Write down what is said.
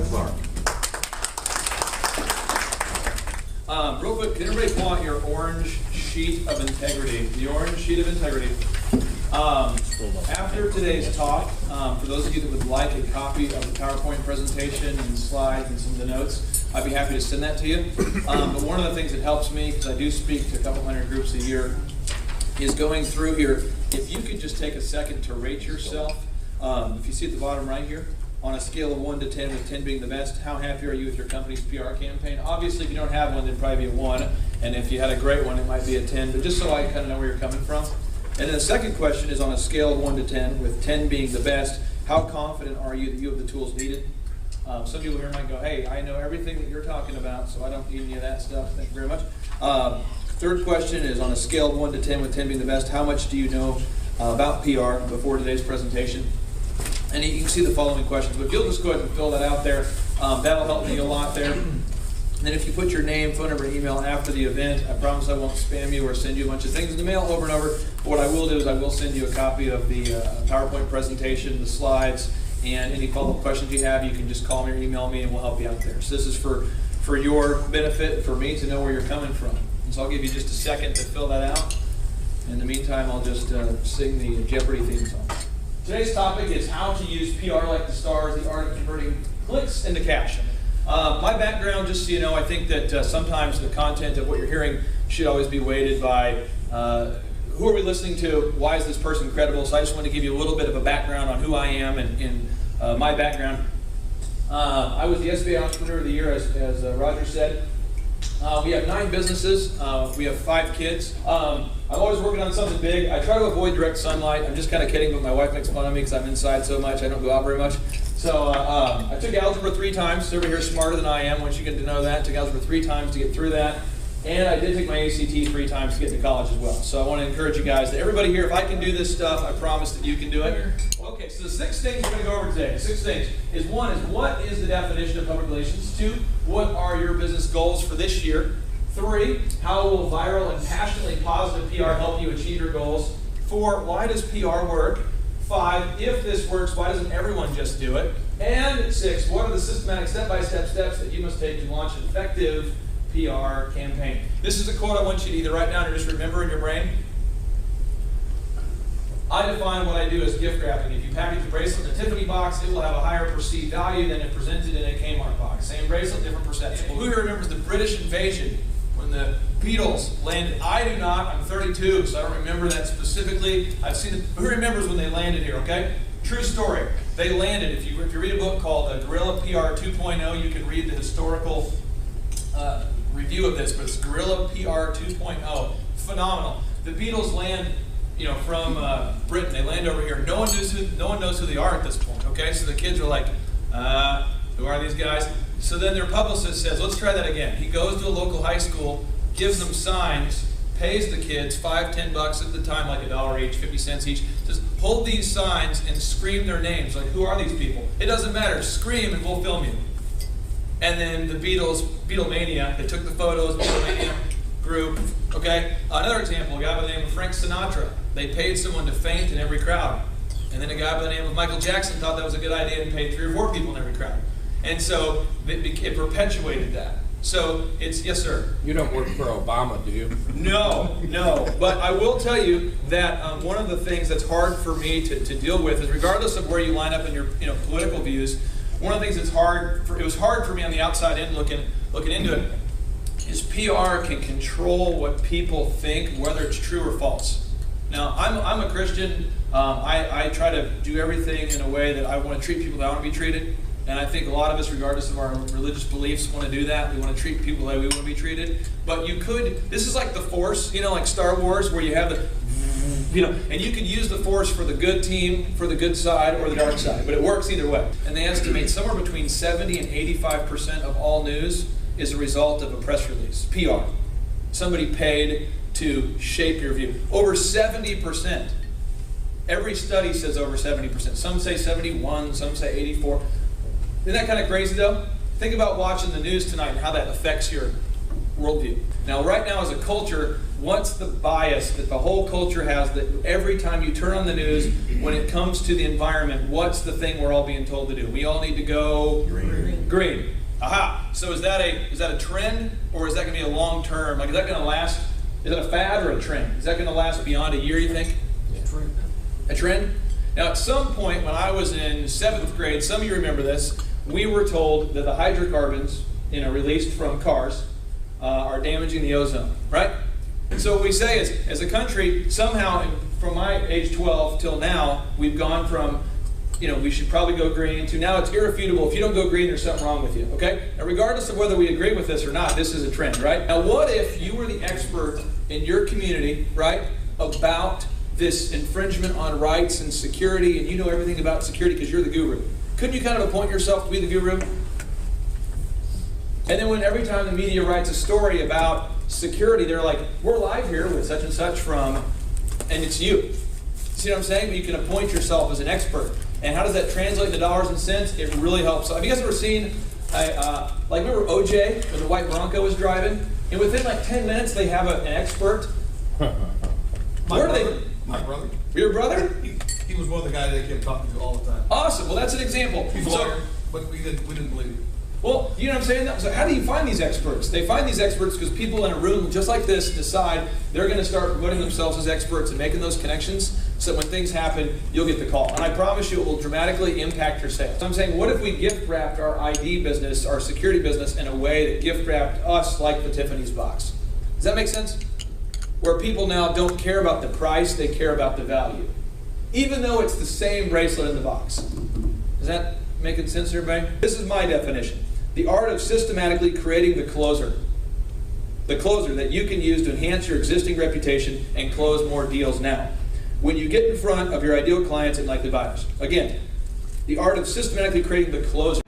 Clark. Real quick, can everybody pull out your orange sheet of integrity? The orange sheet of integrity. After today's talk, for those of you that would like a copy of the PowerPoint presentation and slides and some of the notes, I'd be happy to send that to you. But one of the things that helps me, because I do speak to a couple hundred groups a year, is going through here. If you could just take a second to rate yourself, if you see at the bottom right here, on a scale of 1 to 10, with 10 being the best, how happy are you with your company's PR campaign? Obviously, if you don't have one, then probably be a 1. And if you had a great one, it might be a 10. But just so I kind of know where you're coming from. And then the second question is on a scale of 1 to 10, with 10 being the best, how confident are you that you have the tools needed? Some people here might go, hey, I know everything that you're talking about, so I don't need any of that stuff. Thank you very much. Third question is on a scale of 1 to 10, with 10 being the best, how much do you know about PR before today's presentation? And you can see the following questions, but if you'll just go ahead and fill that out there, that'll help me a lot there. And then if you put your name, phone number, and email after the event, I promise I won't spam you or send you a bunch of things in the mail over and over. But what I will do is I will send you a copy of the PowerPoint presentation, the slides, and any follow-up questions you have, you can just call me or email me and we'll help you out there. So this is for your benefit, for me to know where you're coming from. And so I'll give you just a second to fill that out. In the meantime, I'll just sing the Jeopardy theme song. Today's topic is how to use PR like the stars, the art of converting clicks into cash. My background, just so you know, I think that sometimes the content of what you're hearing should always be weighted by who are we listening to, why is this person credible. So I just want to give you a little bit of a background on who I am and my background. I was the SBA Entrepreneur of the Year, as Roger said. We have 9 businesses. We have 5 kids. I'm always working on something big. I try to avoid direct sunlight. I'm just kind of kidding, but my wife makes fun of me because I'm inside so much. I don't go out very much. So I took algebra 3 times. Everybody here is smarter than I am once you get to know that. Took algebra 3 times to get through that. And I did take my ACT 3 times to get to college as well. So I want to encourage you guys that everybody here, if I can do this stuff, I promise that you can do it. Okay, so the 6 things we're going to go over today. The 6 things is 1 is what is the definition of public relations? 2, what are your business goals for this year? 3, how will viral and passionately positive PR help you achieve your goals? 4, why does PR work? 5, if this works, why doesn't everyone just do it? And 6, what are the systematic step-by-step steps that you must take to launch an effective PR campaign? This is a quote I want you to either write down or just remember in your brain. I define what I do as gift wrapping. If you package a bracelet in a Tiffany box, it will have a higher perceived value than if presented in a Kmart box. Same bracelet, different perception. Well, who here remembers the British invasion when the Beatles landed? I do not. I'm 32, so I don't remember that specifically. I've seen it. Who remembers when they landed here, okay? True story. They landed. If you read a book called Guerrilla PR 2.0, you can read the historical review of this, but it's Guerrilla PR 2.0. Phenomenal. The Beatles land, from Britain. They land over here. No one knows who they are at this point. Okay, so the kids are like, who are these guys? So then their publicist says, let's try that again. He goes to a local high school, gives them signs, pays the kids $5, $10 at the time, like $1 each, 50 cents each. Says, hold these signs and scream their names. Like, who are these people? It doesn't matter. Scream and we'll film you. And then the Beatlemania, they took the photos, Beatlemania group, okay? Another example, a guy by the name of Frank Sinatra. They paid someone to faint in every crowd. And then a guy by the name of Michael Jackson thought that was a good idea and paid 3 or 4 people in every crowd. And so it perpetuated that. So it's, yes sir? You don't work for Obama, do you? No. But I will tell you that one of the things that's hard for me to deal with is, regardless of where you line up in your political views, one of the things that's it was hard for me on the outside in looking into it, is PR can control what people think, whether it's true or false. Now, I'm a Christian. I try to do everything in a way that I want to treat people that I want to be treated. And I think a lot of us, regardless of our religious beliefs, want to do that. We want to treat people the way we want to be treated. But this is like the Force, like Star Wars, where you have and you can use the Force for the good team, for the good side, or the dark side. But it works either way. And they estimate somewhere between 70 and 85% of all news is a result of a press release, PR. Somebody paid to shape your view. Over 70%. Every study says over 70%. Some say 71, some say 84. Isn't that kind of crazy though? Think about watching the news tonight and how that affects your worldview. Now right now as a culture, what's the bias that the whole culture has, that every time you turn on the news, when it comes to the environment, what's the thing we're all being told to do? We all need to go green. Green. Aha. So is that a trend, or is that going to be a long term? Like, is that going to last? Is that a fad or a trend? Is that going to last beyond a year, you think? A trend? Now, at some point when I was in 7th grade, some of you remember this, we were told that the hydrocarbons, released from cars, are damaging the ozone, right? And so what we say is, as a country, somehow, from my age 12 till now, we've gone from, we should probably go green, to now it's irrefutable. If you don't go green, there's something wrong with you, okay? Now, regardless of whether we agree with this or not, this is a trend, right? Now, what if you were the expert in your community, right, about this infringement on rights and security, and you know everything about security because you're the guru? Couldn't you kind of appoint yourself to be the guru? And then when every time the media writes a story about security, they're like, we're live here with such and such from, and it's you. See what I'm saying? You can appoint yourself as an expert. And how does that translate into dollars and cents? It really helps. Have you guys ever seen, remember OJ, when the white Bronco was driving? And within like 10 minutes, they have an expert. My brother. Your brother? He was one of the guys they kept talking to all the time. Awesome. Well, that's an example. He's a lawyer, but we didn't believe it. Well, you know what I'm saying? So how do you find these experts? They find these experts because people in a room just like this decide they're going to start promoting themselves as experts and making those connections so that when things happen, you'll get the call. And I promise you it will dramatically impact your sales. So I'm saying, what if we gift wrapped our ID business, our security business, in a way that gift wrapped us like the Tiffany's box? Does that make sense? Where people now don't care about the price, they care about the value. Even though it's the same bracelet in the box. Is that making sense to everybody? This is my definition. The art of systematically creating the closer. The closer that you can use to enhance your existing reputation and close more deals now. When you get in front of your ideal clients and likely buyers. Again, the art of systematically creating the closer.